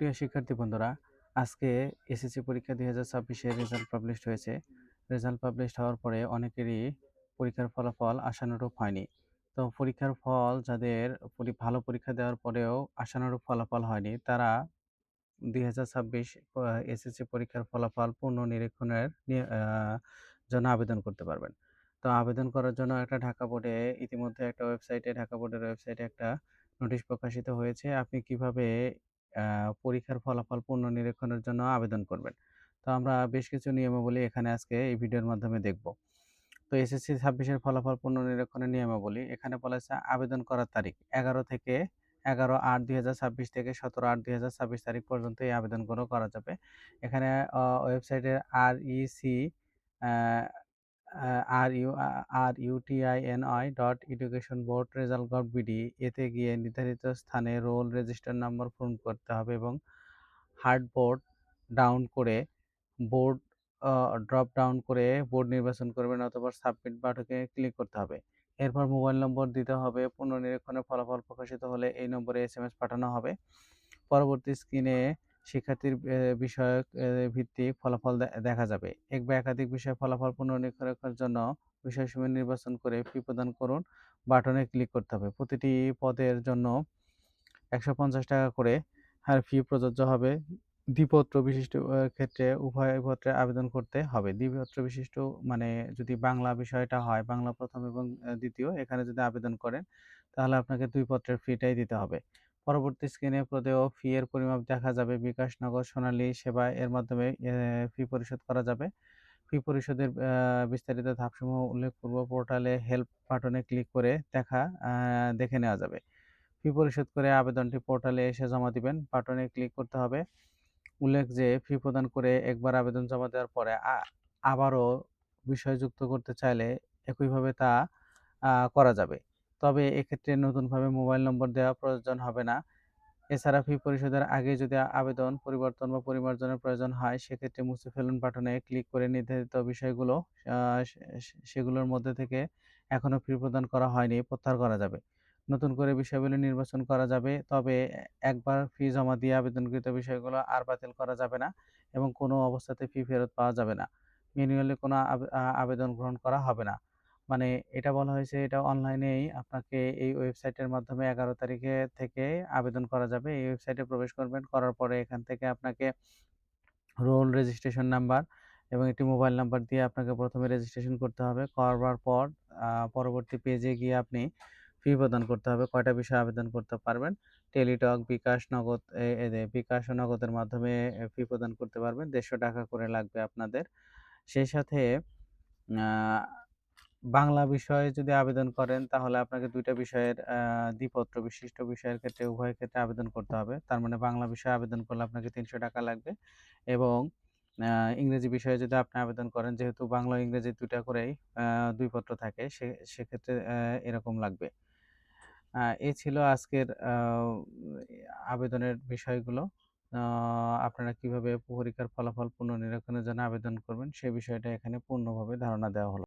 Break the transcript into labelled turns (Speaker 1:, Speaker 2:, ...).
Speaker 1: প্রিয় শিক্ষার্থী বন্ধুরা, আজকে এসএসসি পরীক্ষা ২০২৬ এর রেজাল্ট পাবলিশড হয়েছে। রেজাল্ট পাবলিশড হওয়ার পরে অনেকেরই পরীক্ষার ফলাফল আশানুরূপ হয়নি। তো পরীক্ষার ফল যাদের ভালো পরীক্ষা দেওয়ার পরেও আশানুরূপ ফলাফল হয়নি, তারা ২০২৬ এসএসসি পরীক্ষার ফলাফল পুনর্নিরীক্ষণের জন্য আবেদন করতে পারবেন। তো আবেদন করার জন্য ঢাকা বোর্ডের ওয়েবসাইটে একটা নোটিশ প্রকাশিত হয়েছে। আপনি কিভাবে পরীক্ষার ফলাফল পুনর্নিরীক্ষণের জন্য আবেদন করবেন। তো আমরা বেশ কিছু নিয়মাবলী এখানে আজকে এই ভিডিওর মাধ্যমে দেখব। তো এসএসসি ২৬ এর ফলাফল পুনর্নিরীক্ষণের নিয়মাবলী। এখানে বলা হয়েছে আবেদন করার তারিখ ১১/৮/২০২৬ থেকে ১৭/৮/২০২৬ তারিখ পর্যন্ত এই আবেদনগুলো করা যাবে। এখানে ওয়েবসাইটে REC আ আ RU আ RUTINI.educationboardresult.gov.bd এতে গিয়ে নির্ধারিত স্থানে রোল রেজিস্টার নাম্বার পূরণ করতে হবে এবং হার্ড বোর্ড ডাউন করে বোর্ড আ ড্রপ ডাউন করে বোর্ড নির্বাচন করবেন অথবা সাবমিট বাটনে ক্লিক করতে হবে। এরপর মোবাইল নম্বর দিতে হবে। পুনর্নিরীক্ষণের ফলাফল প্রকাশিত হলে এই নম্বরে এসএমএস পাঠানো হবে। পরবর্তী স্ক্রিনে শিক্ষার্থীর বিষয়ক ভিত্তিক ফলাফল দেখা যাবে। এক বা একাধিক বিষয়ে ফলাফল পুনর্নিরীক্ষণের জন্য বিষয়সমূহ নির্বাচন করে ফি প্রদান করুন বাটনে ক্লিক করতে হবে। প্রতিটি পদের জন্য ৳১৫০ করে ফি প্রযোজ্য হবে। দ্বিপত্র বিশিষ্ট ক্ষেত্রে উভয় পত্রে আবেদন করতে হবে। দ্বিপত্র বিশিষ্ট মানে যদি বাংলা বিষয়টা হয়, বাংলা ১ম এবং দ্বিতীয় এখানে যদি আবেদন করেন, তাহলে আপনাকে ২ পত্রের ফিটাই দিতে হবে। পরবর্তী স্ক্রিনে প্রদেয় ফি এর পরিমাপ দেখা যাবে। বিকাশ, নগদ, সোনালী সেবা এর মাধ্যমে ফি পরিশোধ করা যাবে। ফি পরিশোধের বিস্তারিত ধাপসমূহ উল্লেখপূর্ব পোর্টালে হেল্প বাটনে ক্লিক করে দেখে নেওয়া যাবে। ফি পরিশোধ করে আবেদনটি পোর্টালে এসে জমা দিবেন। বাটনে ক্লিক করতে হবে। উল্লেখ যে ফি প্রদান করে একবার আবেদন জমা দেওয়ার পরে আবারও বিষয় যুক্ত করতে চাইলে একইভাবে তা করা যাবে। তবে এক্ষেত্রে নতুনভাবে মোবাইল নম্বর দেওয়া প্রয়োজন হবে না। এছাড়া ফি পরিশোধের আগে যদি আবেদন পরিবর্তন বা পরিমার্জনের প্রয়োজন হয়, সেক্ষেত্রে মুছে ফেলুন বাটনে ক্লিক করে নির্ধারিত বিষয়গুলো আ সে সে সেগুলোর মধ্যে থেকে এখনো ফি প্রদান করা হয়নি প্রত্যাহার করা যাবে। নতুন করে বিষয়গুলো নির্বাচন করা যাবে। তবে একবার ফি জমা দিয়ে আবেদনকৃত বিষয়গুলো আর বাতিল করা যাবে না এবং কোনো অবস্থাতে ফি ফেরত পাওয়া যাবে না। ম্যানুয়ালি কোনো আবেদন গ্রহণ করা হবে না। মানে এটা বলা হয়েছে, এটা অনলাইনেই আপনাকে এই ওয়েবসাইটের মাধ্যমে ১১ তারিখে থেকে আবেদন করা যাবে। এই ওয়েবসাইটে প্রবেশ করবেন। করার পরে এখান থেকে আপনাকে রোল রেজিস্ট্রেশন নাম্বার এবং একটি মোবাইল নাম্বার দিয়ে আপনাকে ১ম এ রেজিস্ট্রেশন করতে হবে। করবার পর পরবর্তী পেজে গিয়ে আপনি ফি প্রদান করতে হবে। কয়টা বিষয়ে আবেদন করতে পারবেন? টেলিটক, বিকাশ, নগদ এ এ দে বিকাশ ও নগদের মাধ্যমে ফি প্রদান করতে পারবেন। ৳১৫০ করে লাগবে আপনাদের। সেই সাথে আ বাংলা বিষয়ে যদি আবেদন করেন, তাহলে আপনাকে ২ টা বিষয়ের দ্বিপত্র বিশিষ্ট বিষয়ের ক্ষেত্রে উভয় ক্ষেত্রে আবেদন করতে হবে। তার মানে বাংলা বিষয়ে আবেদন করলে আপনাকে ৳৩০০ লাগবে এবং আ ইংরেজি বিষয়ে যদি আপনি আবেদন করেন, যেহেতু বাংলা ও ইংরেজি ২ টা করেই ২ পত্র থাকে, সেক্ষেত্রে এরকম লাগবে। এই ছিল আজকের আবেদনের বিষয়গুলো। আ আপনারা কিভাবে পরীক্ষার ফলাফল পুনর্নিরীক্ষণের জন্য আবেদন করবেন, সে বিষয়টা এখানে পূর্ণভাবে ধারণা দেওয়া হলো।